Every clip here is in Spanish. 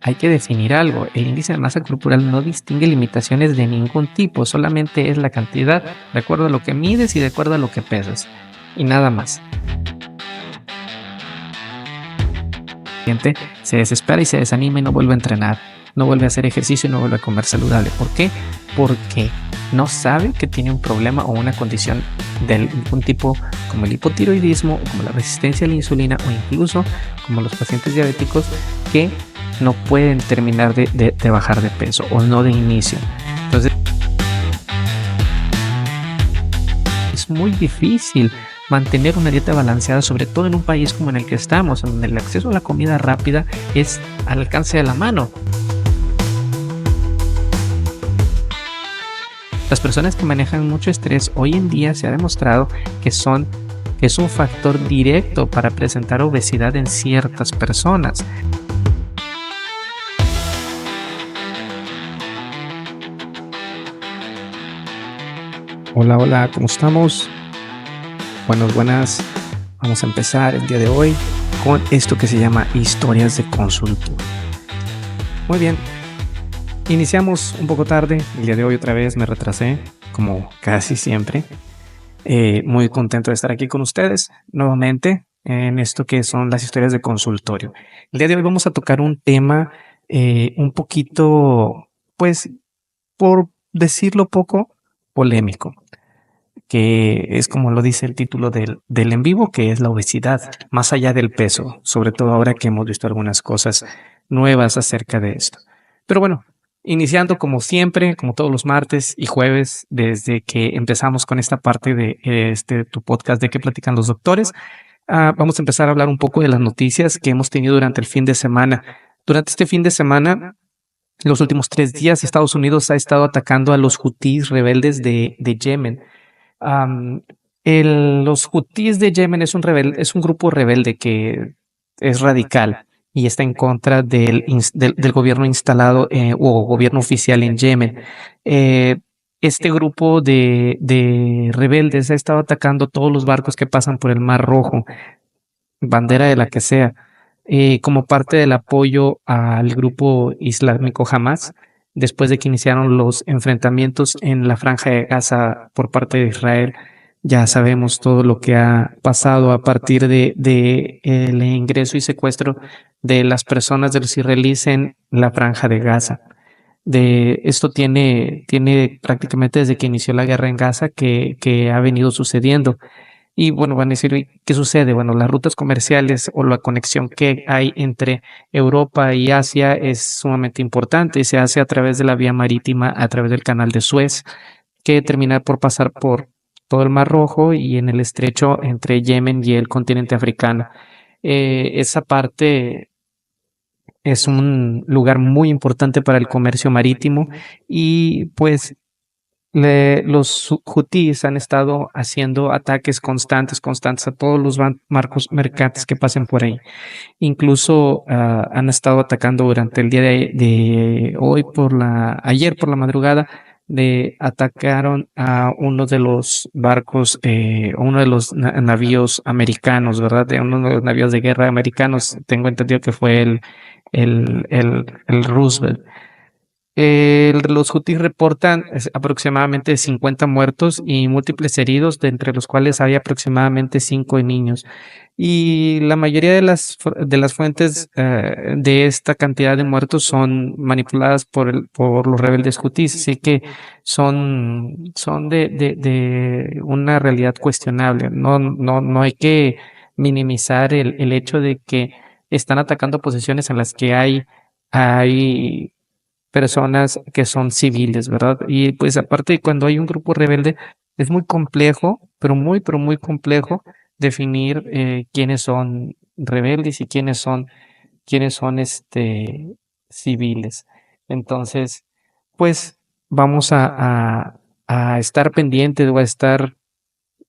Hay que definir algo. El índice de masa corporal no distingue limitaciones de ningún tipo, solamente es la cantidad de acuerdo a lo que mides y de acuerdo a lo que pesas. Y nada más. La gente se desespera y se desanima y no vuelve a entrenar, no vuelve a hacer ejercicio y no vuelve a comer saludable. ¿Por qué? Porque no sabe que tiene un problema o una condición de algún tipo como el hipotiroidismo, o como la resistencia a la insulina, o incluso como los pacientes diabéticos que no pueden terminar de bajar de peso o no de inicio. Entonces es muy difícil mantener una dieta balanceada, sobre todo en un país como en el que estamos, donde el acceso a la comida rápida es al alcance de la mano. Las personas que manejan mucho estrés hoy en día se ha demostrado que es un factor directo para presentar obesidad en ciertas personas. Hola, ¿cómo estamos? Buenas. Vamos a empezar el día de hoy con esto que se llama historias de consultorio. Muy bien, iniciamos un poco tarde. El día de hoy otra vez me retrasé, como casi siempre. Muy contento de estar aquí con ustedes nuevamente en esto que son las historias de consultorio. El día de hoy vamos a tocar un tema un poquito, pues, por decirlo poco, polémico, que es como lo dice el título del en vivo, que es la obesidad, más allá del peso, sobre todo ahora que hemos visto algunas cosas nuevas acerca de esto. Pero bueno, iniciando como siempre, como todos los martes y jueves, desde que empezamos con esta parte de tu podcast de qué platican los doctores, vamos a empezar a hablar un poco de las noticias que hemos tenido durante el fin de semana. Durante este fin de semana, los últimos 3 días, Estados Unidos ha estado atacando a los hutíes rebeldes de Yemen. Los hutíes de Yemen es un grupo rebelde que es radical y está en contra del gobierno instalado o gobierno oficial en Yemen. Este grupo de rebeldes ha estado atacando todos los barcos que pasan por el Mar Rojo, bandera de la que sea, como parte del apoyo al grupo islámico Hamas, después de que iniciaron los enfrentamientos en la Franja de Gaza por parte de Israel. Ya sabemos todo lo que ha pasado a partir de el ingreso y secuestro de las personas de los israelíes en la Franja de Gaza. Esto tiene prácticamente desde que inició la guerra en Gaza que ha venido sucediendo. Y bueno, van a decir, ¿qué sucede? Bueno, las rutas comerciales o la conexión que hay entre Europa y Asia es sumamente importante y se hace a través de la vía marítima, a través del canal de Suez, que termina por pasar por todo el Mar Rojo y en el estrecho entre Yemen y el continente africano. Esa parte es un lugar muy importante para el comercio marítimo y pues los hutíes han estado haciendo ataques constantes a todos los barcos mercantes que pasen por ahí. Incluso han estado atacando durante el día de hoy ayer por la madrugada, atacaron a uno de los barcos, uno de los navíos americanos, ¿verdad? De uno de los navíos de guerra americanos. Tengo entendido que fue el Roosevelt. Los hutíes reportan aproximadamente 50 muertos y múltiples heridos, de entre los cuales hay aproximadamente 5 niños. Y la mayoría de las fuentes de esta cantidad de muertos son manipuladas por los rebeldes hutíes, así que son de una realidad cuestionable. No hay que minimizar el hecho de que están atacando posiciones en las que hay personas que son civiles, ¿verdad? Y pues aparte, cuando hay un grupo rebelde, es muy complejo, pero muy complejo definir quiénes son rebeldes y quiénes son civiles. Entonces, pues vamos a estar pendientes o a estar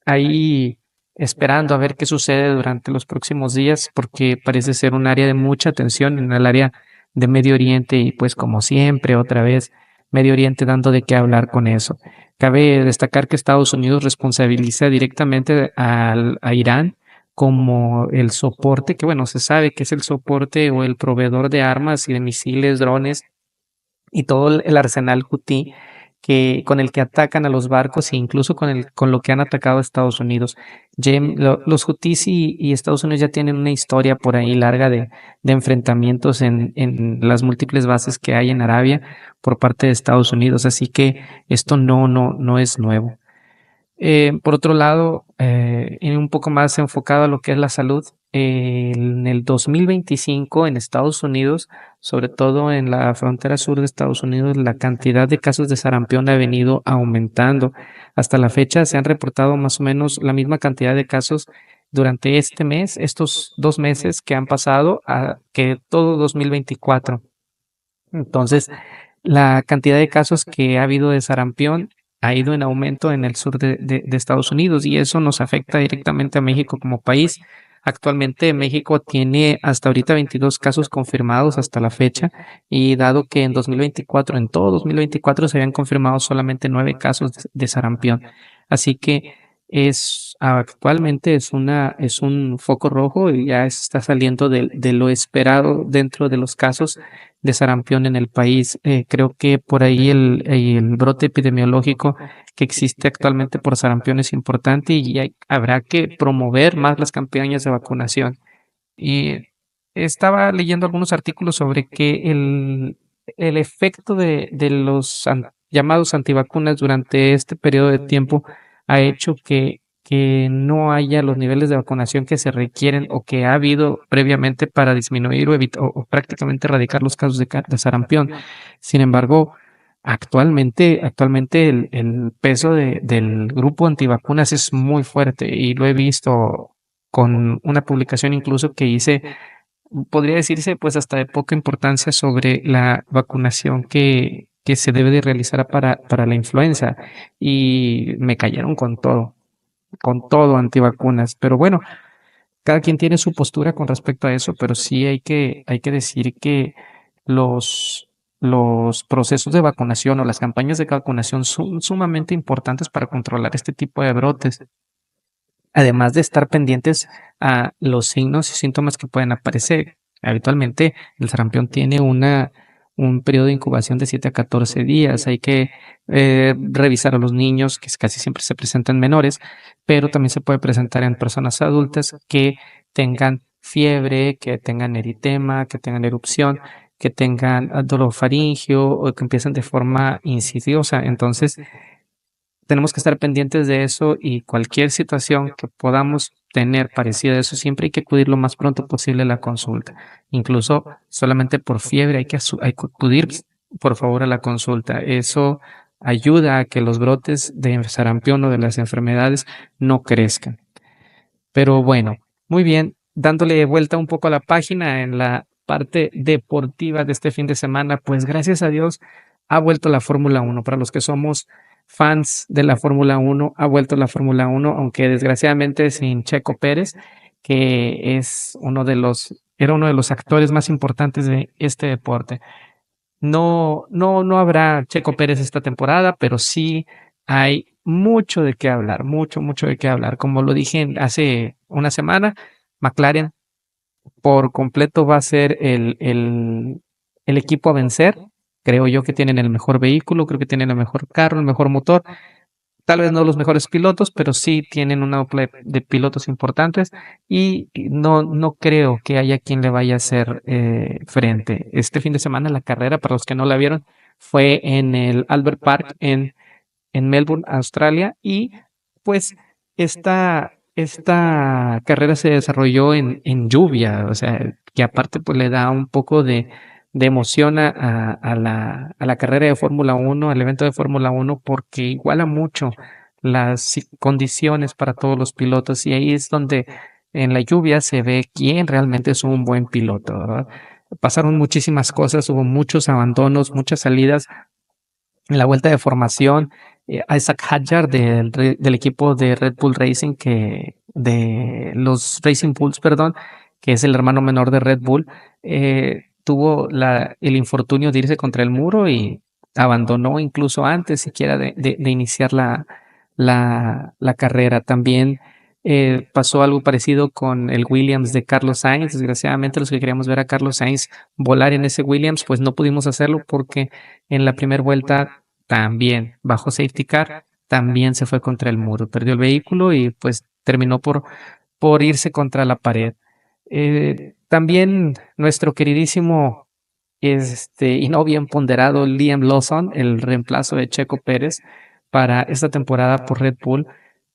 ahí esperando a ver qué sucede durante los próximos días, porque parece ser un área de mucha atención en el área de Medio Oriente y pues como siempre, otra vez, Medio Oriente dando de qué hablar con eso. Cabe destacar que Estados Unidos responsabiliza directamente a Irán como el soporte, que bueno, se sabe que es el soporte o el proveedor de armas y de misiles, drones y todo el arsenal hutí que, con el que atacan a los barcos e incluso con lo que han atacado a Estados Unidos. Los hutíes y Estados Unidos ya tienen una historia por ahí larga de enfrentamientos en las múltiples bases que hay en Arabia por parte de Estados Unidos, así que esto no es nuevo. Por otro lado, y un poco más enfocado a lo que es la salud, en el 2025 en Estados Unidos, sobre todo en la frontera sur de Estados Unidos, la cantidad de casos de sarampión ha venido aumentando. Hasta la fecha se han reportado más o menos la misma cantidad de casos durante este mes, estos 2 meses que han pasado, que todo 2024. Entonces, la cantidad de casos que ha habido de sarampión ha ido en aumento en el sur de Estados Unidos y eso nos afecta directamente a México como país. Actualmente México tiene hasta ahorita 22 casos confirmados hasta la fecha y dado que en 2024, en todo 2024 se habían confirmado solamente 9 casos de sarampión. Así que actualmente es un foco rojo y ya está saliendo de lo esperado dentro de los casos de sarampión en el país. Creo que por ahí el brote epidemiológico que existe actualmente por sarampión es importante y habrá que promover más las campañas de vacunación. Y estaba leyendo algunos artículos sobre que el efecto de los llamados antivacunas durante este periodo de tiempo ha hecho que no haya los niveles de vacunación que se requieren o que ha habido previamente para disminuir o prácticamente erradicar los casos de sarampión. Sin embargo, actualmente el peso del grupo antivacunas es muy fuerte y lo he visto con una publicación incluso que hice, podría decirse pues hasta de poca importancia sobre la vacunación que se debe de realizar para la influenza y me cayeron con todo antivacunas. Pero bueno, cada quien tiene su postura con respecto a eso, pero sí hay que decir que los, los procesos de vacunación o las campañas de vacunación son sumamente importantes para controlar este tipo de brotes. Además de estar pendientes a los signos y síntomas que pueden aparecer. Habitualmente el sarampión tiene un periodo de incubación de 7 a 14 días. Hay que revisar a los niños, que casi siempre se presentan menores, pero también se puede presentar en personas adultas que tengan fiebre, que tengan eritema, que tengan erupción, que tengan dolor faríngeo o que empiecen de forma insidiosa. Entonces, tenemos que estar pendientes de eso y cualquier situación que podamos tener parecida a eso, siempre hay que acudir lo más pronto posible a la consulta. Incluso solamente por fiebre hay que acudir, por favor, a la consulta. Eso ayuda a que los brotes de sarampión o de las enfermedades no crezcan. Pero bueno, muy bien, dándole vuelta un poco a la página en la parte deportiva de este fin de semana, pues gracias a Dios ha vuelto la Fórmula 1. Para los que somos fans de la Fórmula 1, ha vuelto la Fórmula 1, aunque desgraciadamente sin Checo Pérez, que era uno de los actores más importantes de este deporte. No habrá Checo Pérez esta temporada, pero sí hay mucho de qué hablar, mucho de qué hablar. Como lo dije hace una semana, McLaren por completo va a ser el equipo a vencer. Creo yo que tienen el mejor vehículo, creo que tienen el mejor carro, el mejor motor. Tal vez no los mejores pilotos, pero sí tienen una dupla de pilotos importantes y no creo que haya quien le vaya a hacer frente. Este fin de semana la carrera, para los que no la vieron, fue en el Albert Park en Melbourne, Australia, y pues esta carrera se desarrolló en lluvia, o sea, que aparte pues le da un poco de emoción a la carrera de Fórmula 1, al evento de Fórmula 1, porque iguala mucho las condiciones para todos los pilotos y ahí es donde en la lluvia se ve quién realmente es un buen piloto, ¿verdad? Pasaron muchísimas cosas, hubo muchos abandonos, muchas salidas en la vuelta de formación. Isaac Hadjar del equipo de Red Bull Racing, de los Racing Bulls, perdón, que es el hermano menor de Red Bull, tuvo el infortunio de irse contra el muro y abandonó incluso antes siquiera de iniciar la carrera. También Pasó algo parecido con el Williams de Carlos Sainz. Desgraciadamente, los que queríamos ver a Carlos Sainz volar en ese Williams, pues no pudimos hacerlo porque en la primera vuelta también bajo safety car, también se fue contra el muro, perdió el vehículo y pues terminó por irse contra la pared. También nuestro queridísimo y no bien ponderado Liam Lawson, el reemplazo de Checo Pérez para esta temporada por Red Bull,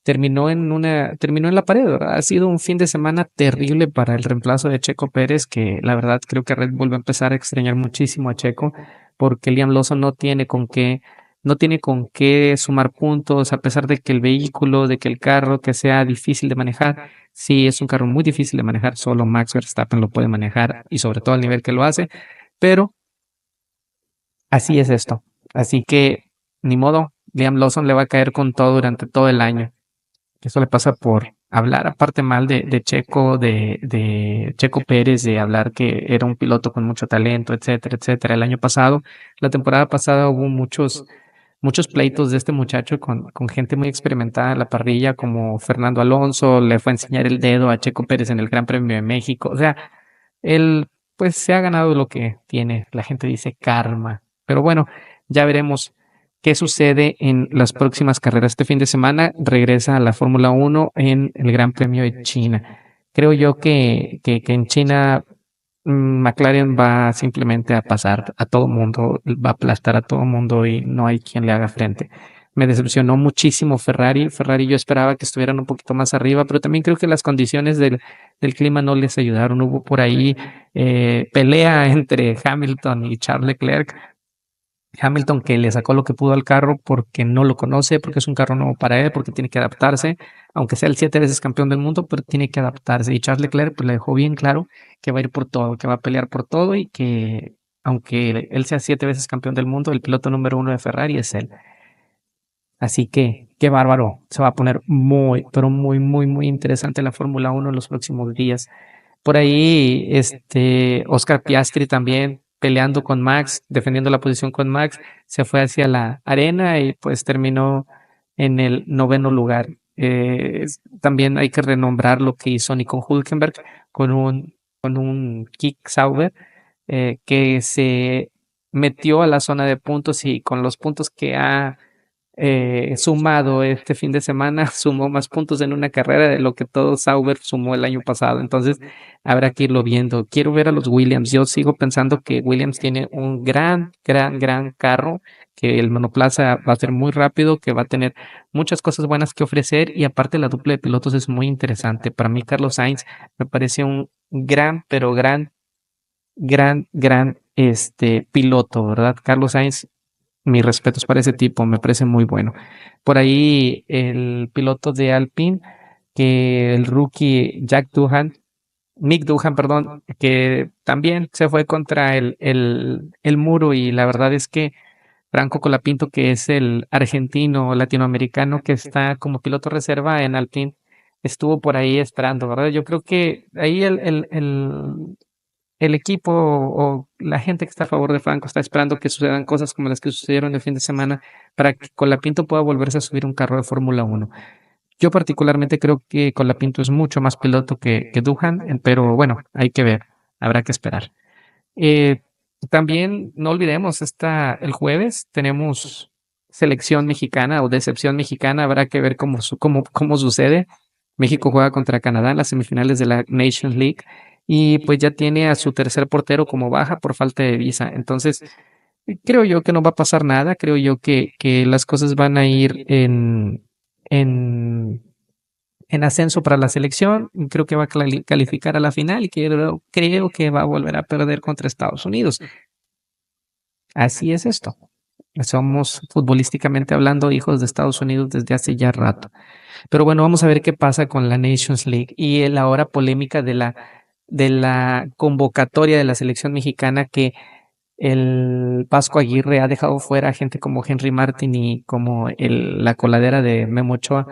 terminó en la pared, ¿verdad? Ha sido un fin de semana terrible para el reemplazo de Checo Pérez, que la verdad creo que Red Bull va a empezar a extrañar muchísimo a Checo, porque Liam Lawson no tiene con qué sumar puntos, a pesar de que el vehículo, de que el carro, que sea difícil de manejar. Sí, es un carro muy difícil de manejar, solo Max Verstappen lo puede manejar y sobre todo al nivel que lo hace, pero así es esto. Así que, ni modo, Liam Lawson le va a caer con todo durante todo el año. Eso le pasa por hablar aparte mal de Checo, de Checo Pérez, de hablar que era un piloto con mucho talento, etcétera, etcétera. El año pasado, la temporada pasada hubo muchos pleitos de este muchacho con gente muy experimentada en la parrilla, como Fernando Alonso, le fue a enseñar el dedo a Checo Pérez en el Gran Premio de México. O sea, él pues se ha ganado lo que tiene. La gente dice karma. Pero bueno, ya veremos qué sucede en las próximas carreras. Este fin de semana regresa a la Fórmula 1 en el Gran Premio de China. Creo yo que en China McLaren va simplemente a pasar a todo mundo, va a aplastar a todo mundo y no hay quien le haga frente. Me decepcionó muchísimo Ferrari. Ferrari yo esperaba que estuvieran un poquito más arriba, pero también creo que las condiciones del clima no les ayudaron. Hubo por ahí pelea entre Hamilton y Charles Leclerc. Hamilton que le sacó lo que pudo al carro porque no lo conoce, porque es un carro nuevo para él, porque tiene que adaptarse, aunque sea el 7 veces campeón del mundo, pero tiene que adaptarse. Y Charles Leclerc pues le dejó bien claro que va a ir por todo, que va a pelear por todo y que aunque él sea 7 veces campeón del mundo, el piloto número uno de Ferrari es él. Así que qué bárbaro, se va a poner muy, pero muy, muy, muy interesante la Fórmula 1 en los próximos días. Por ahí, Oscar Piastri también peleando con Max, defendiendo la posición con Max, se fue hacia la arena y pues terminó en el noveno lugar. También hay que renombrar lo que hizo Nico Hülkenberg con un kick Sauber, que se metió a la zona de puntos y con los puntos que ha sumado este fin de semana, sumó más puntos en una carrera de lo que todo Sauber sumó el año pasado. Entonces, habrá que irlo viendo. Quiero ver a los Williams. Yo sigo pensando que Williams tiene un gran, gran, gran carro, que el monoplaza va a ser muy rápido, que va a tener muchas cosas buenas que ofrecer y aparte la dupla de pilotos es muy interesante. Para mí, Carlos Sainz me parece un gran, pero gran, gran, gran piloto, ¿verdad? Carlos Sainz, mis respetos para ese tipo, me parece muy bueno. Por ahí el piloto de Alpine, que el rookie Mick Doohan, perdón, que también se fue contra el muro y la verdad es que Franco Colapinto, que es el argentino latinoamericano que está como piloto reserva en Alpine, estuvo por ahí esperando, ¿verdad? Yo creo que ahí el equipo o la gente que está a favor de Franco está esperando que sucedan cosas como las que sucedieron el fin de semana para que Colapinto pueda volverse a subir un carro de Fórmula 1. Yo particularmente creo que Colapinto es mucho más piloto que Doohan, pero bueno, hay que ver, habrá que esperar. Eh, También no olvidemos, el jueves tenemos selección mexicana o decepción mexicana, habrá que ver cómo sucede. México juega contra Canadá en las semifinales de la Nations League y pues ya tiene a su tercer portero como baja por falta de visa. Entonces, creo yo que no va a pasar nada, creo yo que las cosas van a ir en, en ascenso para la selección, creo que va a calificar a la final y creo que va a volver a perder contra Estados Unidos. Así es esto. Somos futbolísticamente hablando hijos de Estados Unidos desde hace ya rato. Pero bueno, vamos a ver qué pasa con la Nations League y la hora polémica de la convocatoria de la selección mexicana, que el Vasco Aguirre ha dejado fuera a gente como Henry Martin y como la coladera de Memo Ochoa,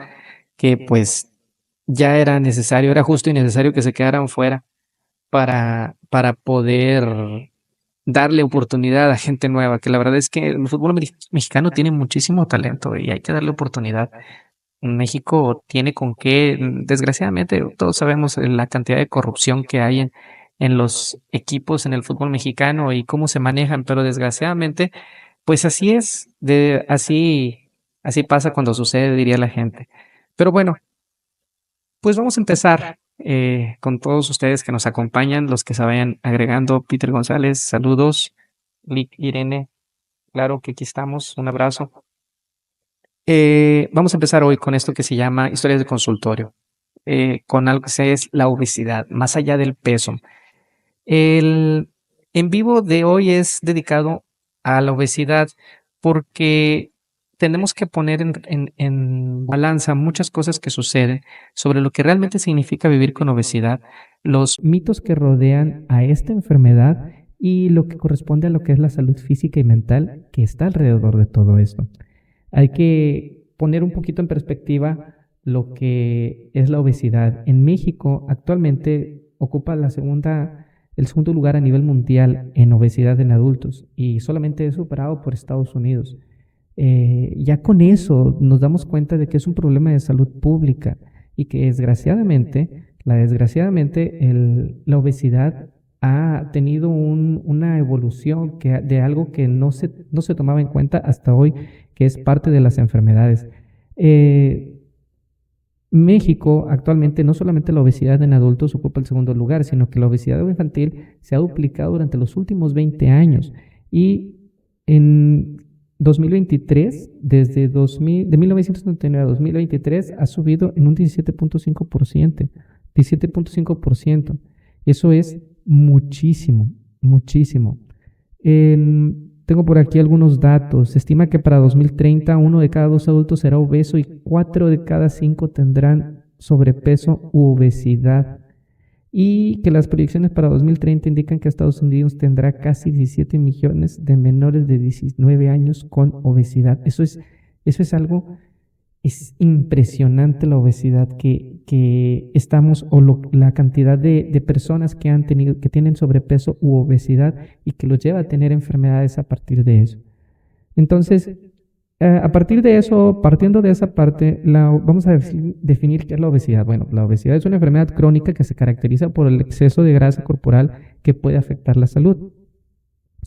que pues ya era necesario, era justo y necesario que se quedaran fuera para poder darle oportunidad a gente nueva, que la verdad es que el fútbol mexicano tiene muchísimo talento y hay que darle oportunidad. México tiene con qué, desgraciadamente, todos sabemos la cantidad de corrupción que hay en los equipos en el fútbol mexicano y cómo se manejan, pero desgraciadamente, pues así es, así pasa cuando sucede, diría la gente. Pero bueno, pues vamos a empezar con todos ustedes que nos acompañan, los que se vayan agregando. Peter González, saludos. Lick, Irene, claro que aquí estamos, un abrazo. Vamos a empezar hoy con esto que se llama historias de consultorio, con algo que es la obesidad, más allá del peso. El en vivo de hoy es dedicado a la obesidad porque tenemos que poner en balanza muchas cosas que suceden sobre lo que realmente significa vivir con obesidad, los mitos que rodean a esta enfermedad y lo que corresponde a lo que es la salud física y mental que está alrededor de todo esto. Hay que poner un poquito en perspectiva lo que es la obesidad. En México actualmente ocupa el segundo lugar a nivel mundial en obesidad en adultos y solamente es superado por Estados Unidos. Ya con eso nos damos cuenta de que es un problema de salud pública y que desgraciadamente, la obesidad ha tenido una evolución de algo que no se tomaba en cuenta hasta hoy, que es parte de las enfermedades. México actualmente no solamente la obesidad en adultos ocupa el segundo lugar, sino que la obesidad infantil se ha duplicado durante los últimos 20 años y en 2023, de 1999 a 2023, ha subido en un 17.5%. 17.5%. Eso es muchísimo, muchísimo. Tengo por aquí algunos datos. Se estima que para 2030 1 de cada 2 adultos será obeso y 4 de cada 5 tendrán sobrepeso u obesidad. Y que las proyecciones para 2030 indican que Estados Unidos tendrá casi 17 millones de menores de 19 años con obesidad. Eso es algo, es impresionante la obesidad que estamos, la cantidad de personas que tienen sobrepeso u obesidad y que los lleva a tener enfermedades a partir de eso. Entonces, a partir de eso, partiendo de esa parte, vamos a definir qué es la obesidad. Bueno, la obesidad es una enfermedad crónica que se caracteriza por el exceso de grasa corporal que puede afectar la salud.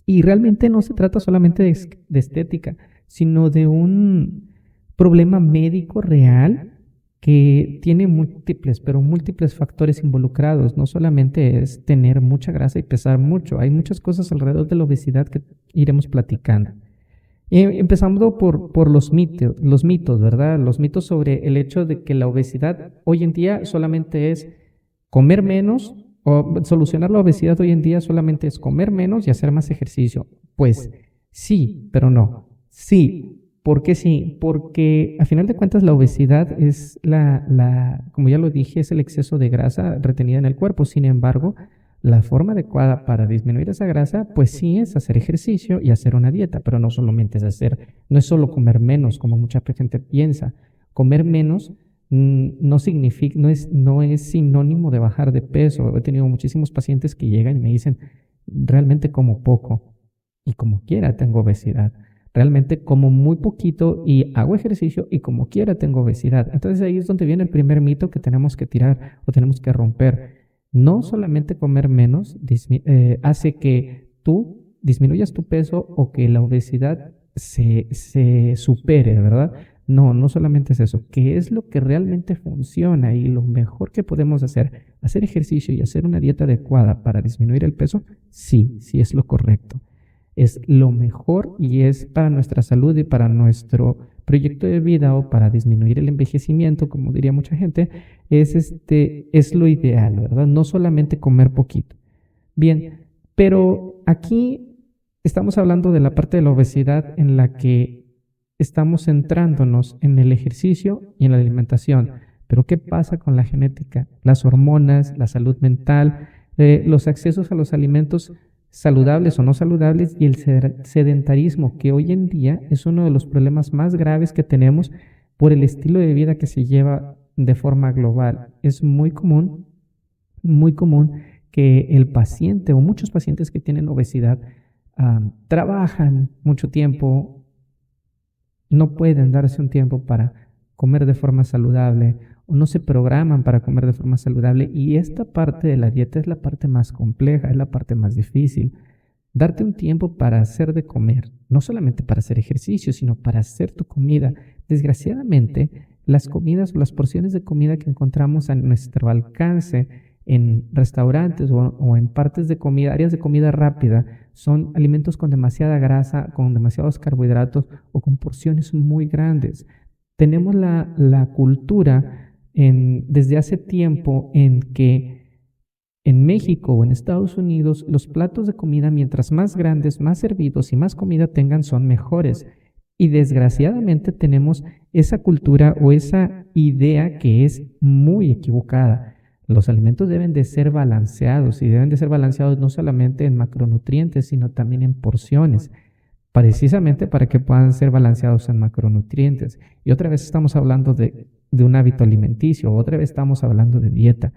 Y realmente no se trata solamente de estética, sino de un problema médico real que tiene múltiples factores involucrados. No solamente es tener mucha grasa y pesar mucho, hay muchas cosas alrededor de la obesidad que iremos platicando. Empezando por los mitos, ¿verdad? Los mitos sobre el hecho de que la obesidad hoy en día solamente es comer menos, o solucionar la obesidad hoy en día solamente es comer menos y hacer más ejercicio. Pues sí, pero no. Sí, ¿por qué sí? Porque a final de cuentas la obesidad es como ya lo dije, es el exceso de grasa retenida en el cuerpo. Sin embargo, la forma adecuada para disminuir esa grasa, pues sí es hacer ejercicio y hacer una dieta, pero no solamente no es solo comer menos, como mucha gente piensa. Comer menos no es sinónimo de bajar de peso. He tenido muchísimos pacientes que llegan y me dicen, realmente como poco y como quiera tengo obesidad. Realmente como muy poquito y hago ejercicio y como quiera tengo obesidad. Entonces ahí es donde viene el primer mito que tenemos que tirar o tenemos que romper. No solamente comer menos hace que tú disminuyas tu peso o que la obesidad se supere, ¿verdad? No solamente es eso. ¿Qué es lo que realmente funciona y lo mejor que podemos hacer? ¿Hacer ejercicio y hacer una dieta adecuada para disminuir el peso? Sí es lo correcto. Es lo mejor y es para nuestra salud y para nuestro proyecto de vida o para disminuir el envejecimiento, como diría mucha gente, es lo ideal, ¿verdad? No solamente comer poquito. Bien, pero aquí estamos hablando de la parte de la obesidad en la que estamos centrándonos en el ejercicio y en la alimentación. Pero ¿qué pasa con la genética? Las hormonas, la salud mental, los accesos a los alimentos saludables o no saludables y el sedentarismo, que hoy en día es uno de los problemas más graves que tenemos por el estilo de vida que se lleva de forma global. Es muy común que el paciente o muchos pacientes que tienen obesidad trabajan mucho tiempo, no pueden darse un tiempo para comer de forma saludable o no se programan para comer de forma saludable. Y esta parte de la dieta es la parte más compleja, es la parte más difícil. Darte un tiempo para hacer de comer, no solamente para hacer ejercicio, sino para hacer tu comida. Desgraciadamente, las comidas o las porciones de comida que encontramos a nuestro alcance en restaurantes o en partes de comida, áreas de comida rápida, son alimentos con demasiada grasa, con demasiados carbohidratos o con porciones muy grandes. Tenemos la cultura desde hace tiempo en que en México o en Estados Unidos los platos de comida, mientras más grandes, más servidos y más comida tengan, son mejores. Y desgraciadamente tenemos esa cultura o esa idea que es muy equivocada. Los alimentos deben de ser balanceados y deben de ser balanceados no solamente en macronutrientes, sino también en porciones, precisamente para que puedan ser balanceados en macronutrientes. Y otra vez estamos hablando de un hábito alimenticio, otra vez estamos hablando de dieta.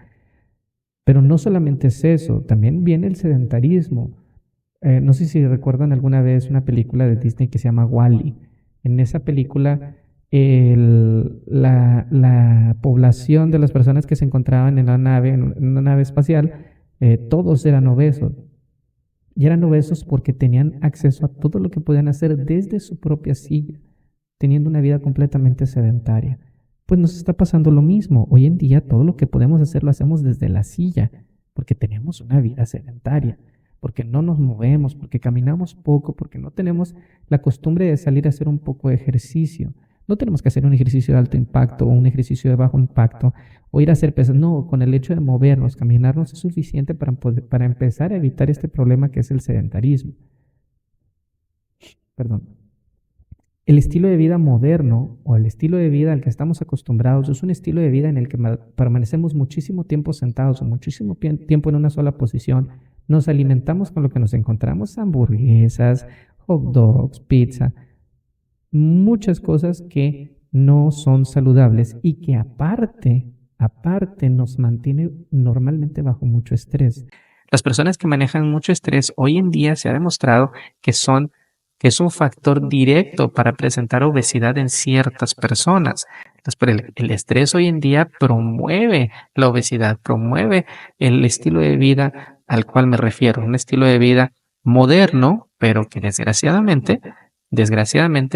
Pero no solamente es eso, también viene el sedentarismo. No sé si recuerdan alguna vez una película de Disney que se llama Wall-E. En esa película, la población de las personas que se encontraban en una nave espacial, todos eran obesos. Y eran obesos porque tenían acceso a todo lo que podían hacer desde su propia silla, teniendo una vida completamente sedentaria. Pues nos está pasando lo mismo. Hoy en día todo lo que podemos hacer lo hacemos desde la silla, porque tenemos una vida sedentaria, porque no nos movemos, porque caminamos poco, porque no tenemos la costumbre de salir a hacer un poco de ejercicio. No tenemos que hacer un ejercicio de alto impacto o un ejercicio de bajo impacto o ir a hacer pesas. No, con el hecho de movernos, caminarnos es suficiente para empezar a evitar este problema que es el sedentarismo. Perdón. El estilo de vida moderno o el estilo de vida al que estamos acostumbrados es un estilo de vida en el que permanecemos muchísimo tiempo sentados o muchísimo tiempo en una sola posición. Nos alimentamos con lo que nos encontramos: hamburguesas, hot dogs, pizza, muchas cosas que no son saludables y que aparte nos mantiene normalmente bajo mucho estrés. Las personas que manejan mucho estrés hoy en día se ha demostrado que es un factor directo para presentar obesidad en ciertas personas. Entonces, el estrés hoy en día promueve la obesidad, promueve el estilo de vida al cual me refiero, un estilo de vida moderno, pero que desgraciadamente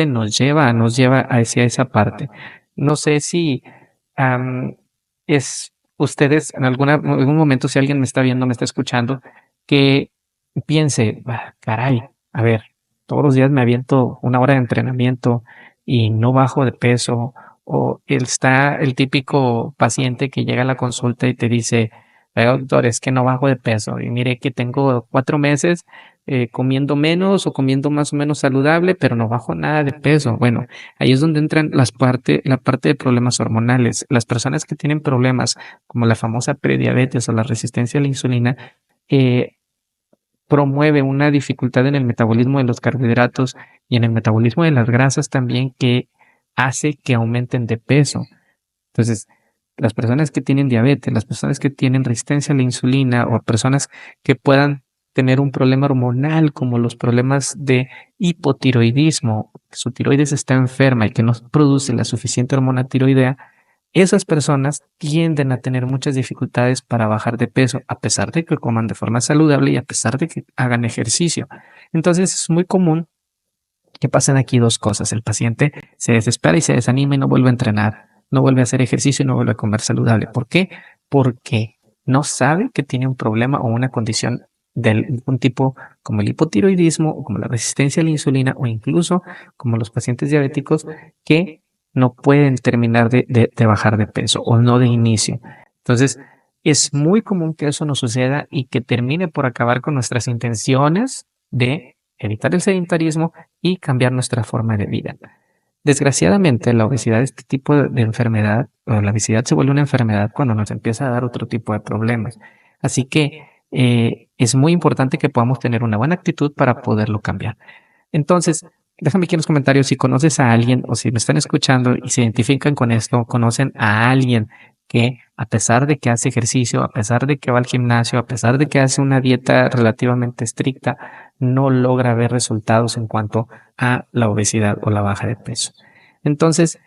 nos lleva hacia esa parte. No sé si es ustedes en algún momento, si alguien me está viendo, me está escuchando, que piense: caray, a ver, todos los días me aviento una hora de entrenamiento y no bajo de peso. O está el típico paciente que llega a la consulta y te dice: doctor, es que no bajo de peso y mire que tengo 4 meses comiendo menos o comiendo más o menos saludable, pero no bajo nada de peso. Bueno, ahí es donde entran la parte de problemas hormonales. Las personas que tienen problemas como la famosa prediabetes o la resistencia a la insulina, promueve una dificultad en el metabolismo de los carbohidratos y en el metabolismo de las grasas también, que hace que aumenten de peso. Entonces, las personas que tienen diabetes, las personas que tienen resistencia a la insulina o personas que puedan tener un problema hormonal como los problemas de hipotiroidismo, que su tiroides está enferma y que no produce la suficiente hormona tiroidea, esas personas tienden a tener muchas dificultades para bajar de peso, a pesar de que coman de forma saludable y a pesar de que hagan ejercicio. Entonces es muy común que pasen aquí dos cosas: el paciente se desespera y se desanima y no vuelve a entrenar, no vuelve a hacer ejercicio y no vuelve a comer saludable. ¿Por qué? Porque no sabe que tiene un problema o una condición de un tipo como el hipotiroidismo o como la resistencia a la insulina o incluso como los pacientes diabéticos que no pueden terminar de bajar de peso o no de inicio. Entonces, es muy común que eso nos suceda y que termine por acabar con nuestras intenciones de evitar el sedentarismo y cambiar nuestra forma de vida. Desgraciadamente, la obesidad, este tipo de enfermedad, o la obesidad se vuelve una enfermedad cuando nos empieza a dar otro tipo de problemas. Así que es muy importante que podamos tener una buena actitud para poderlo cambiar. Entonces, déjame aquí en los comentarios si conoces a alguien o si me están escuchando y se identifican con esto, conocen a alguien que, a pesar de que hace ejercicio, a pesar de que va al gimnasio, a pesar de que hace una dieta relativamente estricta, no logra ver resultados en cuanto a la obesidad o la baja de peso. Entonces,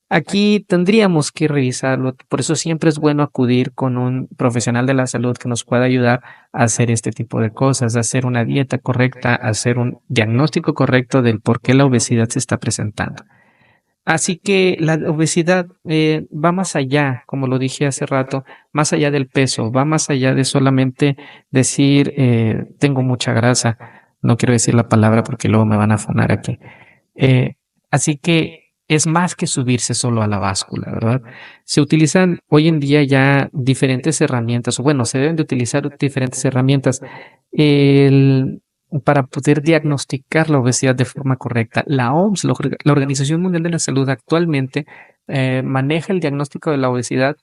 Aquí tendríamos que revisarlo, por eso siempre es bueno acudir con un profesional de la salud que nos pueda ayudar a hacer este tipo de cosas, a hacer una dieta correcta, a hacer un diagnóstico correcto del por qué la obesidad se está presentando. Así que la obesidad va más allá, como lo dije hace rato, más allá del peso, va más allá de solamente decir tengo mucha grasa. No quiero decir la palabra porque luego me van a afonar aquí. Eh, Así que es más que subirse solo a la báscula, ¿verdad? Se utilizan hoy en día ya diferentes herramientas, o bueno, se deben de utilizar diferentes herramientas el- para poder diagnosticar la obesidad de forma correcta. La OMS, la Organización Mundial de la Salud, actualmente maneja el diagnóstico de la obesidad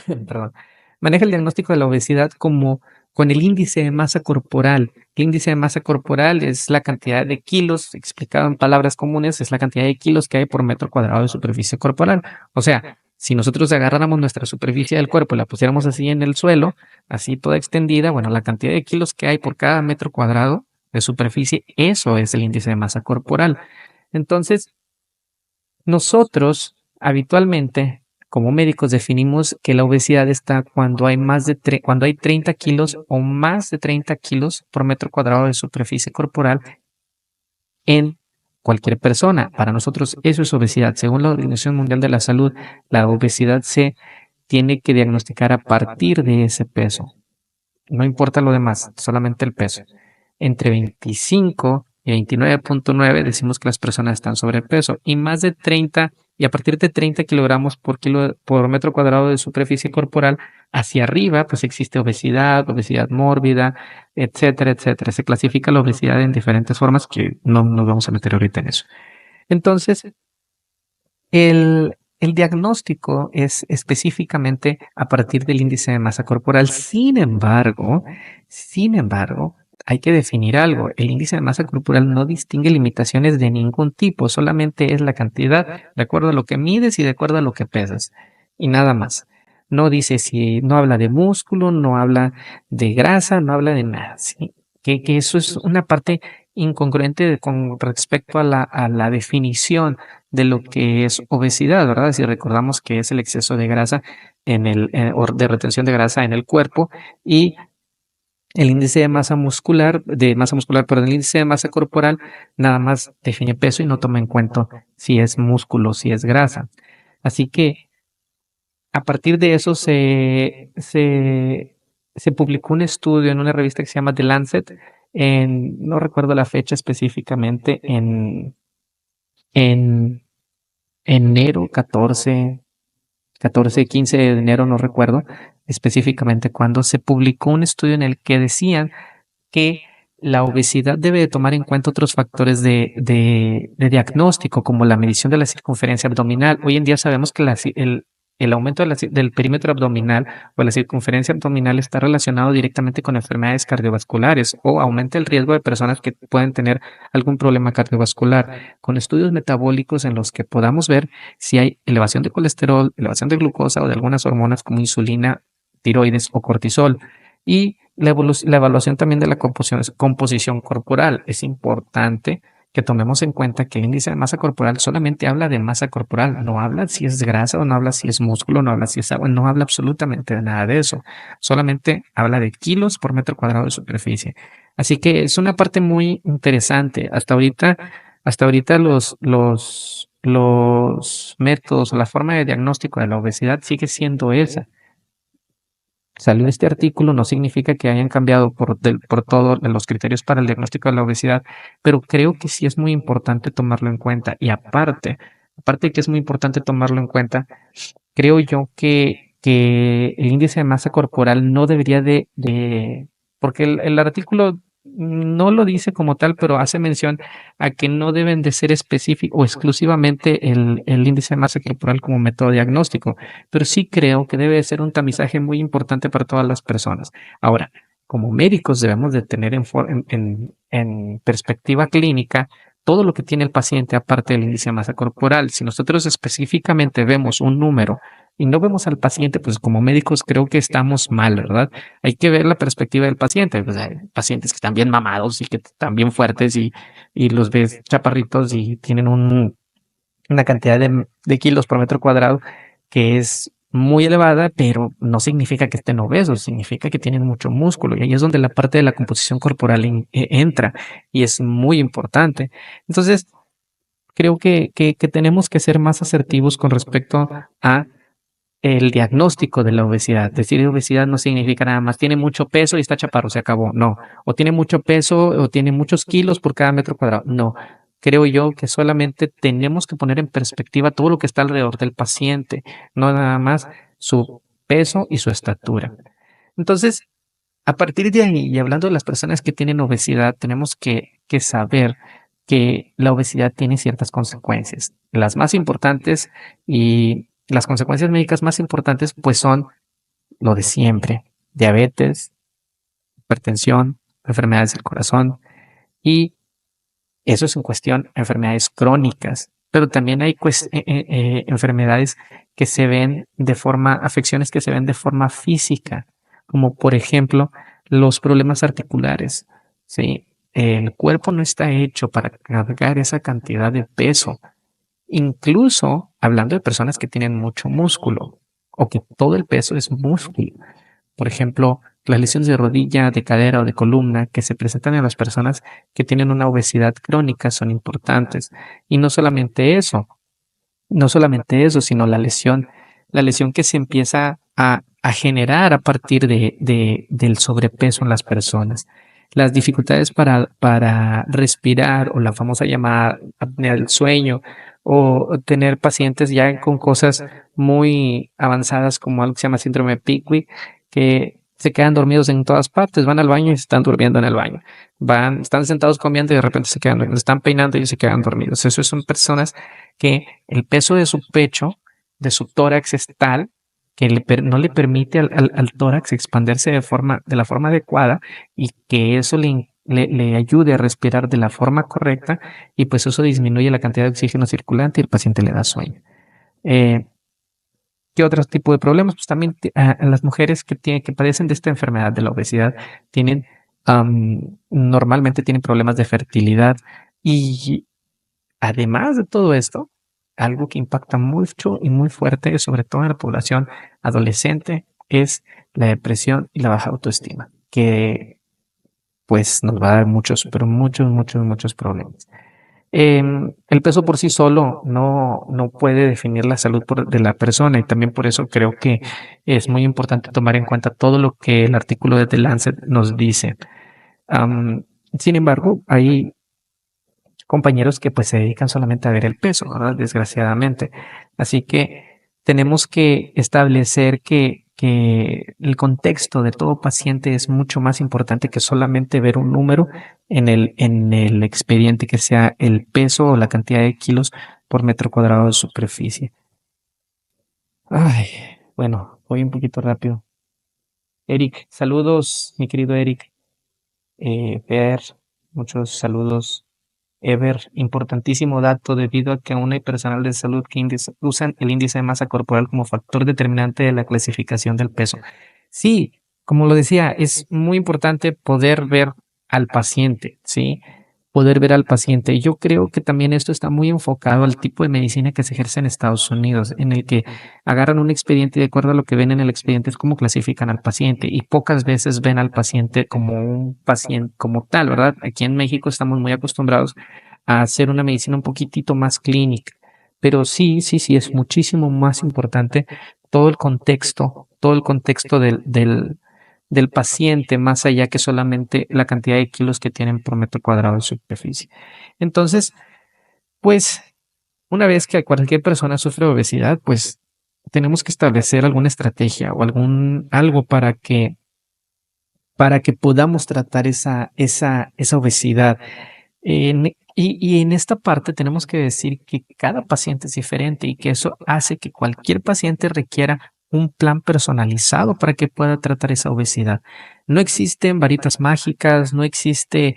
perdón, maneja el diagnóstico de la obesidad como con el índice de masa corporal. El índice de masa corporal es la cantidad de kilos, explicado en palabras comunes, es la cantidad de kilos que hay por metro cuadrado de superficie corporal. O sea, si nosotros agarráramos nuestra superficie del cuerpo y la pusiéramos así en el suelo, así toda extendida, bueno, la cantidad de kilos que hay por cada metro cuadrado de superficie, eso es el índice de masa corporal. Entonces, nosotros habitualmente, como médicos, definimos que la obesidad está cuando hay cuando hay 30 kilos o más de 30 kilos por metro cuadrado de superficie corporal en cualquier persona. Para nosotros eso es obesidad. Según la Organización Mundial de la Salud, la obesidad se tiene que diagnosticar a partir de ese peso. No importa lo demás, solamente el peso. Entre 25 y 29.9 decimos que las personas están sobrepeso y más de 30 y a partir de 30 kilogramos por metro cuadrado de superficie corporal hacia arriba, pues existe obesidad, obesidad mórbida, etcétera, etcétera. Se clasifica la obesidad en diferentes formas que no nos vamos a meter ahorita en eso. Entonces, el diagnóstico es específicamente a partir del índice de masa corporal. Sin embargo, hay que definir algo. El índice de masa corporal no distingue limitaciones de ningún tipo, solamente es la cantidad de acuerdo a lo que mides y de acuerdo a lo que pesas. Y nada más. No dice si, no habla de músculo, no habla de grasa, no habla de nada. ¿Sí? Que eso es una parte incongruente con respecto a la definición de lo que es obesidad, ¿verdad? Si recordamos que es el exceso de grasa o de retención de grasa en el cuerpo y el índice de masa muscular, pero el índice de masa corporal nada más define peso y no toma en cuenta si es músculo, si es grasa. Así que a partir de eso se publicó un estudio en una revista que se llama The Lancet, no recuerdo la fecha específicamente, en enero 15 de enero, no recuerdo específicamente cuándo, se publicó un estudio en el que decían que la obesidad debe de tomar en cuenta otros factores de diagnóstico, como la medición de la circunferencia abdominal. Hoy en día sabemos que el aumento del perímetro abdominal o la circunferencia abdominal está relacionado directamente con enfermedades cardiovasculares o aumenta el riesgo de personas que pueden tener algún problema cardiovascular. Con estudios metabólicos en los que podamos ver si hay elevación de colesterol, elevación de glucosa o de algunas hormonas como insulina, tiroides o cortisol. Y la evaluación también de la composición corporal. Es importante que tomemos en cuenta que el índice de masa corporal solamente habla de masa corporal, no habla si es grasa o no habla si es músculo, no habla si es agua, no habla absolutamente de nada de eso. Solamente habla de kilos por metro cuadrado de superficie. Así que es una parte muy interesante. Hasta ahorita los métodos o la forma de diagnóstico de la obesidad sigue siendo esa. Salió este artículo, no significa que hayan cambiado por todos los criterios para el diagnóstico de la obesidad, pero creo que sí es muy importante tomarlo en cuenta. Y aparte de que es muy importante tomarlo en cuenta, creo yo que el índice de masa corporal no debería porque el artículo no lo dice como tal, pero hace mención a que no deben de ser específico o exclusivamente el índice de masa corporal como método diagnóstico, pero sí creo que debe de ser un tamizaje muy importante para todas las personas. Ahora, como médicos debemos de tener en perspectiva clínica todo lo que tiene el paciente aparte del índice de masa corporal. Si nosotros específicamente vemos un número y no vemos al paciente, pues como médicos creo que estamos mal, ¿verdad? Hay que ver la perspectiva del paciente. Pues hay pacientes que están bien mamados y que están bien fuertes y los ves chaparritos y tienen una cantidad de kilos por metro cuadrado que es muy elevada, pero no significa que estén obesos, significa que tienen mucho músculo. Y ahí es donde la parte de la composición corporal entra y es muy importante. Entonces, creo que tenemos que ser más asertivos con respecto a el diagnóstico de la obesidad. Decir obesidad no significa nada más tiene mucho peso y está chaparro, se acabó. No. O tiene mucho peso o tiene muchos kilos por cada metro cuadrado. No. Creo yo que solamente tenemos que poner en perspectiva todo lo que está alrededor del paciente, no nada más su peso y su estatura. Entonces, a partir de ahí, y hablando de las personas que tienen obesidad, tenemos que saber que la obesidad tiene ciertas consecuencias. Las más importantes y las consecuencias médicas más importantes, pues son lo de siempre: diabetes, hipertensión, enfermedades del corazón, y eso es en cuestión de enfermedades crónicas, pero también hay enfermedades que se ven de forma, afecciones que se ven de forma física, como por ejemplo los problemas articulares. ¿Sí? El cuerpo no está hecho para cargar esa cantidad de peso, incluso hablando de personas que tienen mucho músculo o que todo el peso es músculo. Por ejemplo, las lesiones de rodilla, de cadera o de columna que se presentan en las personas que tienen una obesidad crónica son importantes. Y no solamente eso, no solamente eso, sino la lesión que se empieza a generar a partir del sobrepeso en las personas. Las dificultades para respirar o la famosa llamada apnea del sueño o tener pacientes ya con cosas muy avanzadas como algo que se llama síndrome de Pickwick, que se quedan dormidos en todas partes, van al baño y se están durmiendo en el baño. Están sentados comiendo y de repente se quedan dormidos, están peinando y se quedan dormidos. Eso son personas que el peso de su pecho, de su tórax es tal que no le permite al tórax expandirse de la forma adecuada y que eso le ayude a respirar de la forma correcta, y pues eso disminuye la cantidad de oxígeno circulante y el paciente le da sueño. Eh, ¿Qué otro tipo de problemas? Pues también las mujeres que padecen de esta enfermedad de la obesidad tienen, normalmente tienen problemas de fertilidad, y además de todo esto, algo que impacta mucho y muy fuerte, sobre todo en la población adolescente, es la depresión y la baja autoestima, que pues nos va a dar muchos, pero muchos, muchos, muchos problemas. El peso por sí solo no puede definir la salud de la persona, y también por eso creo que es muy importante tomar en cuenta todo lo que el artículo de The Lancet nos dice. Um, Sin embargo, hay compañeros que pues se dedican solamente a ver el peso, ¿verdad? Desgraciadamente. Así que tenemos que establecer que el contexto de todo paciente es mucho más importante que solamente ver un número en el expediente, que sea el peso o la cantidad de kilos por metro cuadrado de superficie. Ay, bueno, voy un poquito rápido. Eric, saludos, mi querido Eric. Ver, muchos saludos. Ever, importantísimo dato, debido a que aún hay personal de salud que usan el índice de masa corporal como factor determinante de la clasificación del peso. Sí, como lo decía, es muy importante poder ver al paciente, ¿sí? Poder ver al paciente. Yo creo que también esto está muy enfocado al tipo de medicina que se ejerce en Estados Unidos, en el que agarran un expediente y de acuerdo a lo que ven en el expediente es como clasifican al paciente, y pocas veces ven al paciente como un paciente como tal, ¿verdad? Aquí en México estamos muy acostumbrados a hacer una medicina un poquitito más clínica, pero sí, sí, sí, es muchísimo más importante todo el contexto del paciente, más allá que solamente la cantidad de kilos que tienen por metro cuadrado de superficie. Entonces, pues, una vez que cualquier persona sufre obesidad, pues tenemos que establecer alguna estrategia o algo para que podamos tratar esa obesidad. Y en esta parte tenemos que decir que cada paciente es diferente y que eso hace que cualquier paciente requiera un plan personalizado para que pueda tratar esa obesidad. No existen varitas mágicas, no existe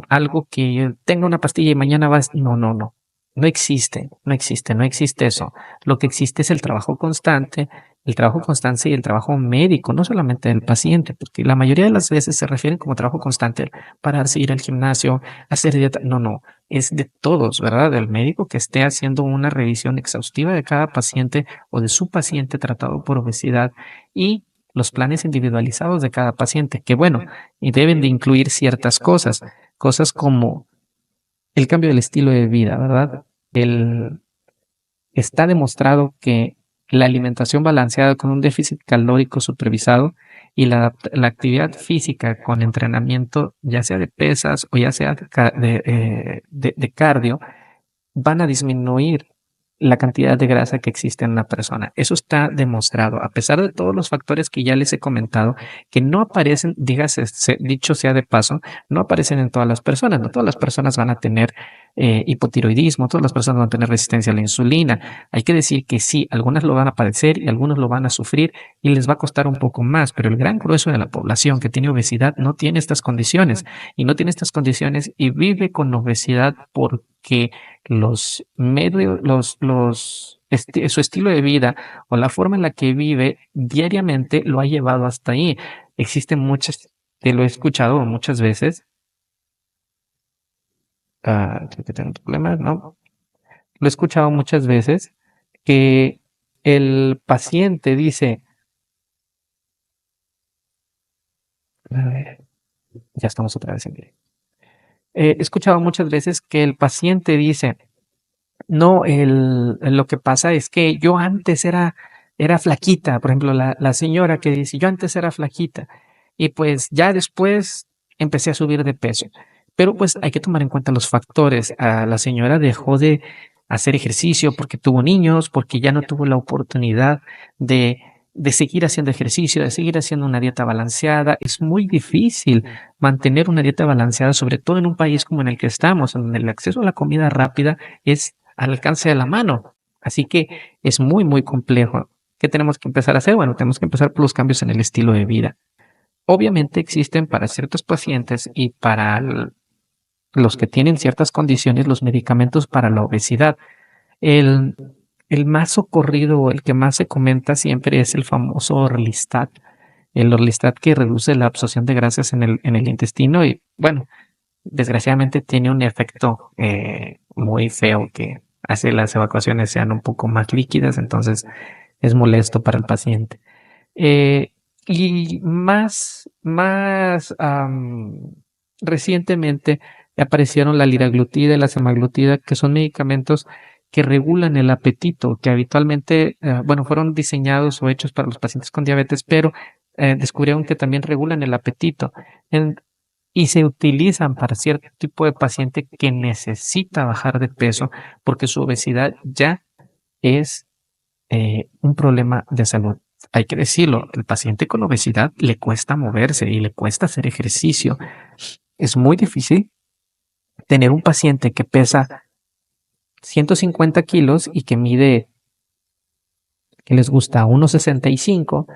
algo que tenga una pastilla y mañana vas. No, no, no. No existe, no existe, no existe eso. Lo que existe es el trabajo constante el trabajo constante y el trabajo médico, no solamente del paciente, porque la mayoría de las veces se refieren como trabajo constante, pararse, ir al gimnasio, hacer dieta. No, no, es de todos, ¿verdad? Del médico que esté haciendo una revisión exhaustiva de cada paciente o de su paciente tratado por obesidad y los planes individualizados de cada paciente, que bueno, y deben de incluir ciertas cosas, cosas como el cambio del estilo de vida, ¿verdad? El, está demostrado que la alimentación balanceada con un déficit calórico supervisado y la actividad física con entrenamiento, ya sea de pesas o ya sea de cardio, van a disminuir la cantidad de grasa que existe en una persona. Eso está demostrado, a pesar de todos los factores que ya les he comentado, que no aparecen, dígase, dicho sea de paso, no aparecen en todas las personas. No todas las personas van a tener hipotiroidismo, todas las personas van a tener resistencia a la insulina. Hay que decir que sí, algunas lo van a padecer y algunos lo van a sufrir y les va a costar un poco más, pero el gran grueso de la población que tiene obesidad no tiene estas condiciones y no tiene estas condiciones y vive con obesidad porque los medios, su estilo de vida o la forma en la que vive diariamente lo ha llevado hasta ahí. Existen muchas, te lo he escuchado muchas veces, que tengo problemas, ¿no? Lo he escuchado muchas veces que el paciente dice, a ver, ya estamos otra vez en directo. He escuchado muchas veces que el paciente dice, no, lo que pasa es que yo antes era flaquita, por ejemplo, la señora que dice, yo antes era flaquita y pues ya después empecé a subir de peso. Pero pues hay que tomar en cuenta los factores. La señora dejó de hacer ejercicio porque tuvo niños, porque ya no tuvo la oportunidad de, de seguir haciendo ejercicio, de seguir haciendo una dieta balanceada. Es muy difícil mantener una dieta balanceada, sobre todo en un país como en el que estamos, en donde el acceso a la comida rápida es al alcance de la mano. Así que es muy, muy complejo. ¿Qué tenemos que empezar a hacer? Bueno, tenemos que empezar por los cambios en el estilo de vida. Obviamente existen para ciertos pacientes y para los que tienen ciertas condiciones los medicamentos para la obesidad. El, el más socorrido o el que más se comenta siempre es el famoso Orlistat. El Orlistat que reduce la absorción de grasas en el intestino y bueno, desgraciadamente tiene un efecto muy feo que hace las evacuaciones sean un poco más líquidas, entonces es molesto para el paciente. Y recientemente aparecieron la liraglutida y la semaglutida, que son medicamentos que regulan el apetito, que habitualmente, bueno, fueron diseñados o hechos para los pacientes con diabetes, pero descubrieron que también regulan el apetito. En- y se utilizan para cierto tipo de paciente que necesita bajar de peso porque su obesidad ya es un problema de salud. Hay que decirlo, el paciente con obesidad le cuesta moverse y le cuesta hacer ejercicio. Es muy difícil tener un paciente que pesa 150 kilos y que mide, que les gusta 1,65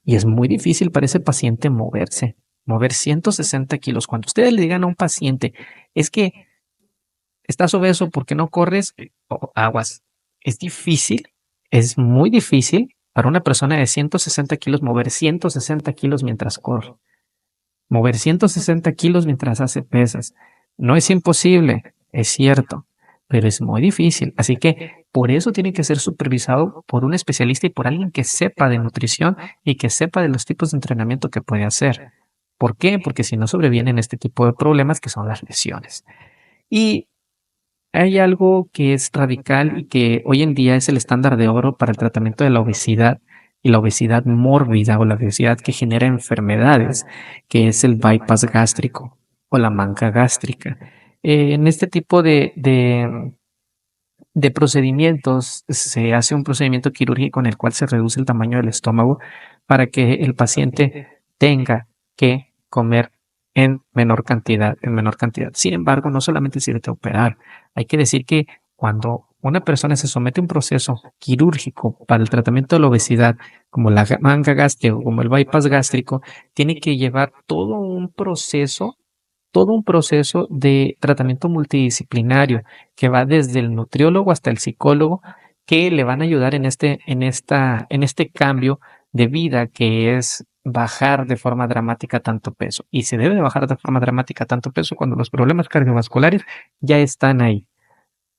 y es muy difícil para ese paciente moverse, mover 160 kilos. Cuando ustedes le digan a un paciente, es que estás obeso porque no corres, aguas. Es difícil, es muy difícil para una persona de 160 kilos mover 160 kilos mientras corre, mover 160 kilos mientras hace pesas. No es imposible, es cierto, pero es muy difícil. Así que por eso tiene que ser supervisado por un especialista y por alguien que sepa de nutrición y que sepa de los tipos de entrenamiento que puede hacer. ¿Por qué? Porque si no sobrevienen este tipo de problemas que son las lesiones. Y hay algo que es radical y que hoy en día es el estándar de oro para el tratamiento de la obesidad y la obesidad mórbida o la obesidad que genera enfermedades, que es el bypass gástrico o la manca gástrica. En este tipo de procedimientos se hace un procedimiento quirúrgico en el cual se reduce el tamaño del estómago para que el paciente tenga que comer en menor cantidad, en menor cantidad. Sin embargo, no solamente sirve de operar. Hay que decir que cuando una persona se somete a un proceso quirúrgico para el tratamiento de la obesidad, como la manga gástrica o como el bypass gástrico, tiene que llevar todo un proceso de tratamiento multidisciplinario que va desde el nutriólogo hasta el psicólogo que le van a ayudar en este cambio de vida que es bajar de forma dramática tanto peso. Y se debe de bajar de forma dramática tanto peso cuando los problemas cardiovasculares ya están ahí.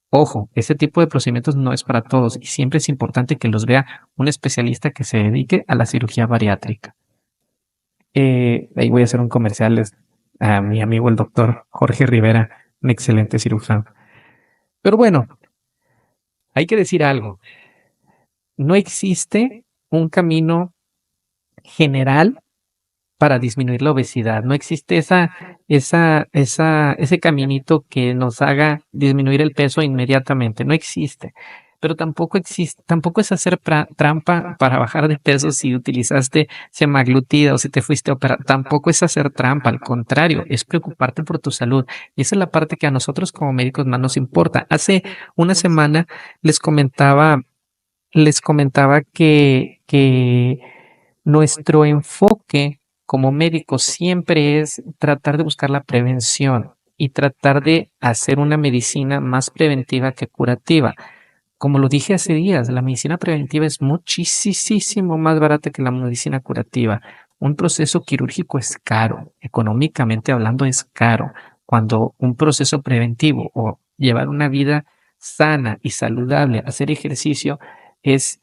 Ojo, este tipo de procedimientos no es para todos y siempre es importante que los vea un especialista que se dedique a la cirugía bariátrica. Ahí voy a hacer un comercial a mi amigo el doctor Jorge Rivera, un excelente cirujano. Pero bueno, hay que decir algo. No existe un camino general para disminuir la obesidad. No existe ese caminito que nos haga disminuir el peso inmediatamente. No existe. Pero tampoco es hacer trampa para bajar de peso si utilizaste semaglutida o si te fuiste a operar. Tampoco es hacer trampa. Al contrario, es preocuparte por tu salud. Y esa es la parte que a nosotros como médicos más nos importa. Hace una semana les comentaba, que nuestro enfoque como médicos siempre es tratar de buscar la prevención y tratar de hacer una medicina más preventiva que curativa. Como lo dije hace días, la medicina preventiva es muchísimo más barata que la medicina curativa. Un proceso quirúrgico es caro, económicamente hablando es caro, cuando un proceso preventivo o llevar una vida sana y saludable, hacer ejercicio, es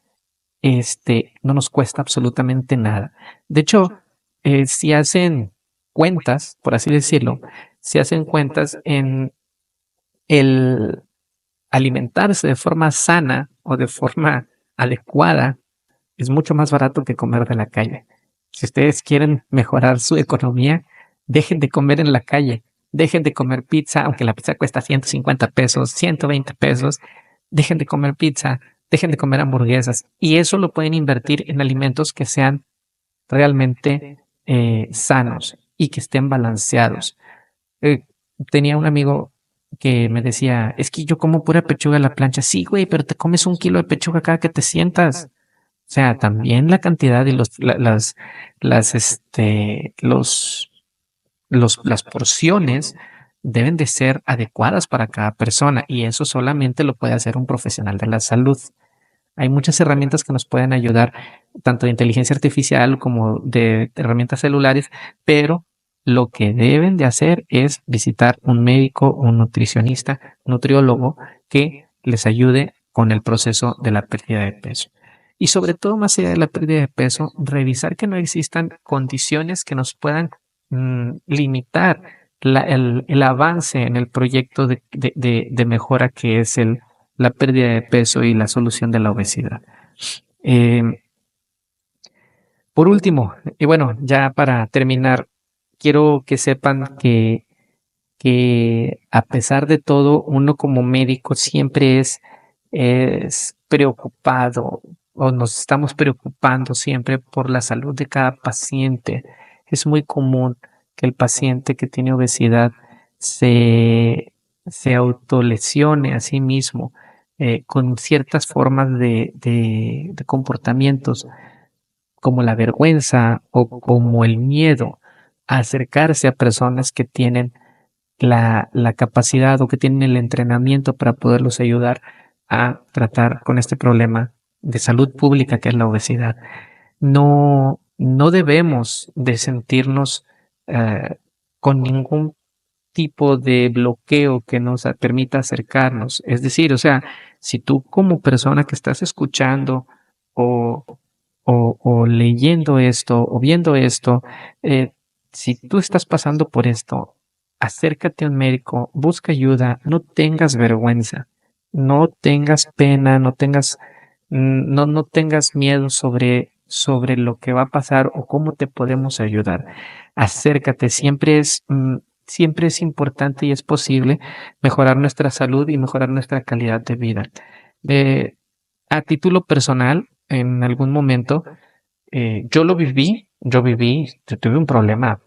no nos cuesta absolutamente nada. De hecho, si hacen cuentas, por así decirlo, si hacen cuentas en el alimentarse de forma sana o de forma adecuada, es mucho más barato que comer de la calle. Si ustedes quieren mejorar su economía, dejen de comer en la calle, dejen de comer pizza, aunque la pizza cuesta 150 pesos, 120 pesos, dejen de comer pizza, dejen de comer hamburguesas y eso lo pueden invertir en alimentos que sean realmente sanos y que estén balanceados. Eh, Tenía un amigo que me decía, es que yo como pura pechuga a la plancha. Sí, güey, pero te comes 1 kilo de pechuga cada que te sientas. O sea, también la cantidad y las porciones deben de ser adecuadas para cada persona y eso solamente lo puede hacer un profesional de la salud. Hay muchas herramientas que nos pueden ayudar, tanto de inteligencia artificial como de herramientas celulares, pero lo que deben de hacer es visitar un médico, un nutricionista, nutriólogo que les ayude con el proceso de la pérdida de peso. Y sobre todo, más allá de la pérdida de peso, revisar que no existan condiciones que nos puedan limitar el avance en el proyecto de mejora que es la pérdida de peso y la solución de la obesidad. Eh, por último, y bueno, ya para terminar, quiero que sepan que a pesar de todo, uno como médico siempre es preocupado o nos estamos preocupando siempre por la salud de cada paciente. Es muy común que el paciente que tiene obesidad se autolesione a sí mismo con ciertas formas de comportamientos como la vergüenza o como el miedo a acercarse a personas que tienen la capacidad o que tienen el entrenamiento para poderlos ayudar a tratar con este problema de salud pública que es la obesidad. No debemos de sentirnos con ningún tipo de bloqueo que nos permita acercarnos. Es decir, o sea, si tú como persona que estás escuchando o, o leyendo esto o viendo esto, si tú estás pasando por esto, acércate a un médico, busca ayuda, no tengas vergüenza, no tengas pena, no tengas miedo sobre lo que va a pasar o cómo te podemos ayudar. Acércate, siempre es importante y es posible mejorar nuestra salud y mejorar nuestra calidad de vida. Eh, a título personal, en algún momento, yo tuve un problema,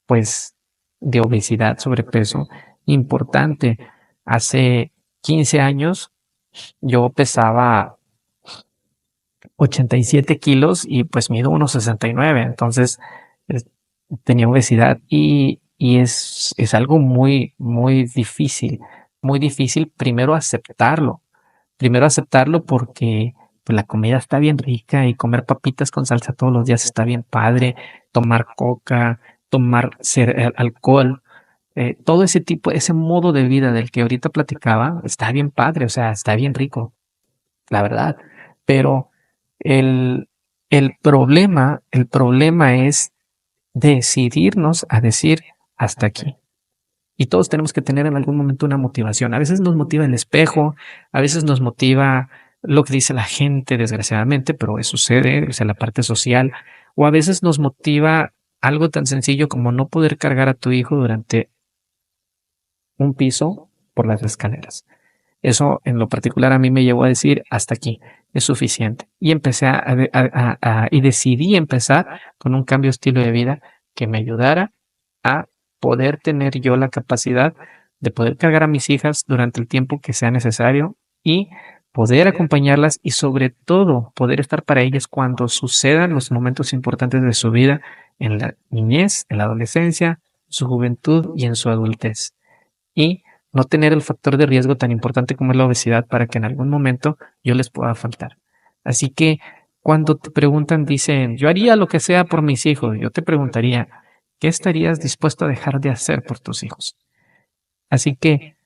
pues, de obesidad, sobrepeso importante. Hace 15 años yo pesaba 87 kilos y pues mido 1,69. Entonces es- tenía obesidad y es algo muy difícil primero aceptarlo, primero aceptarlo porque pues, la comida está bien rica y comer papitas con salsa todos los días está bien padre, tomar coca, tomar alcohol, todo ese tipo, ese modo de vida del que ahorita platicaba, está bien padre, o sea, está bien rico, la verdad. Pero el, el problema es decidirnos a decir hasta aquí. Y todos tenemos que tener en algún momento una motivación. A veces nos motiva el espejo, a veces nos motiva lo que dice la gente, desgraciadamente, pero eso sucede, o sea, la parte social, o a veces nos motiva algo tan sencillo como no poder cargar a tu hijo durante un piso por las escaleras. Eso en lo particular a mí me llevó a decir hasta aquí, es suficiente. Y empecé y decidí empezar con un cambio de estilo de vida que me ayudara a poder tener yo la capacidad de poder cargar a mis hijas durante el tiempo que sea necesario y poder acompañarlas y sobre todo poder estar para ellas cuando sucedan los momentos importantes de su vida en la niñez, en la adolescencia, su juventud y en su adultez. Y no tener el factor de riesgo tan importante como es la obesidad para que en algún momento yo les pueda faltar. Así que cuando te preguntan, dicen, yo haría lo que sea por mis hijos, yo te preguntaría, ¿qué estarías dispuesto a dejar de hacer por tus hijos? Así que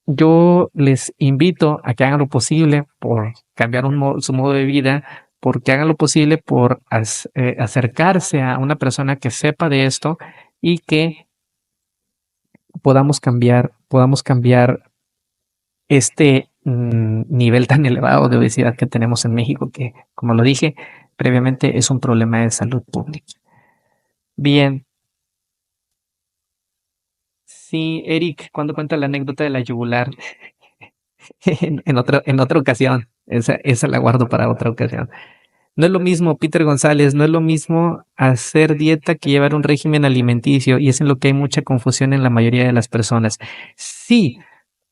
yo les invito a que hagan lo posible por cambiar su modo de vida, porque hagan lo posible por acercarse a una persona que sepa de esto y que podamos cambiar este nivel tan elevado de obesidad que tenemos en México, que, como lo dije previamente, es un problema de salud pública. Bien, sí, Eric, cuando cuenta la anécdota de la yugular, en otra ocasión, esa la guardo para otra ocasión. No es lo mismo, Peter González, no es lo mismo hacer dieta que llevar un régimen alimenticio, y es en lo que hay mucha confusión en la mayoría de las personas. Sí,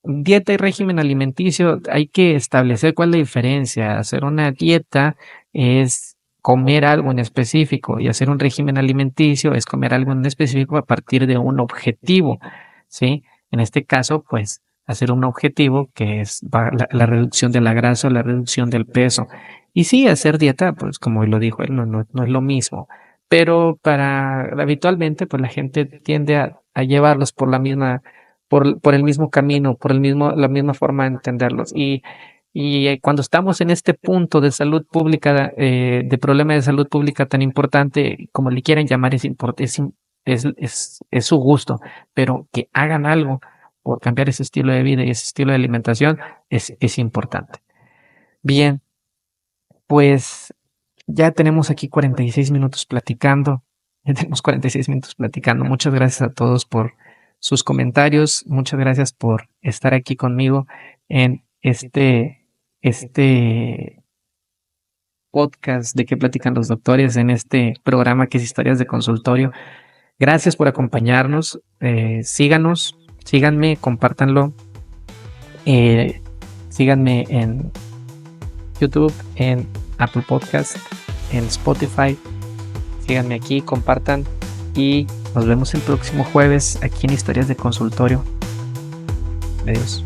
dieta y régimen alimenticio, hay que establecer cuál es la diferencia. Hacer una dieta es comer algo en específico y hacer un régimen alimenticio es comer algo en específico a partir de un objetivo, ¿sí? En este caso, pues, hacer un objetivo que es la reducción de la grasa o la reducción del peso. Y sí, hacer dieta, pues, como lo dijo él, no es lo mismo. Pero habitualmente, pues la gente tiende a llevarlos por el mismo camino, la misma forma de entenderlos. Y cuando estamos en este punto de salud pública, de problema de salud pública tan importante, como le quieran llamar, es su gusto, pero que hagan algo por cambiar ese estilo de vida y ese estilo de alimentación es importante. Bien, pues ya tenemos aquí 46 minutos platicando. Ya tenemos 46 minutos platicando. Muchas gracias a todos por sus comentarios. Muchas gracias por estar aquí conmigo en este podcast de qué platican los doctores, en este programa que es Historias de Consultorio. Gracias por acompañarnos. Síganme, compártanlo. Síganme en YouTube, en Apple Podcast, en Spotify. Síganme aquí, compartan y nos vemos el próximo jueves aquí en Historias de Consultorio. Adiós.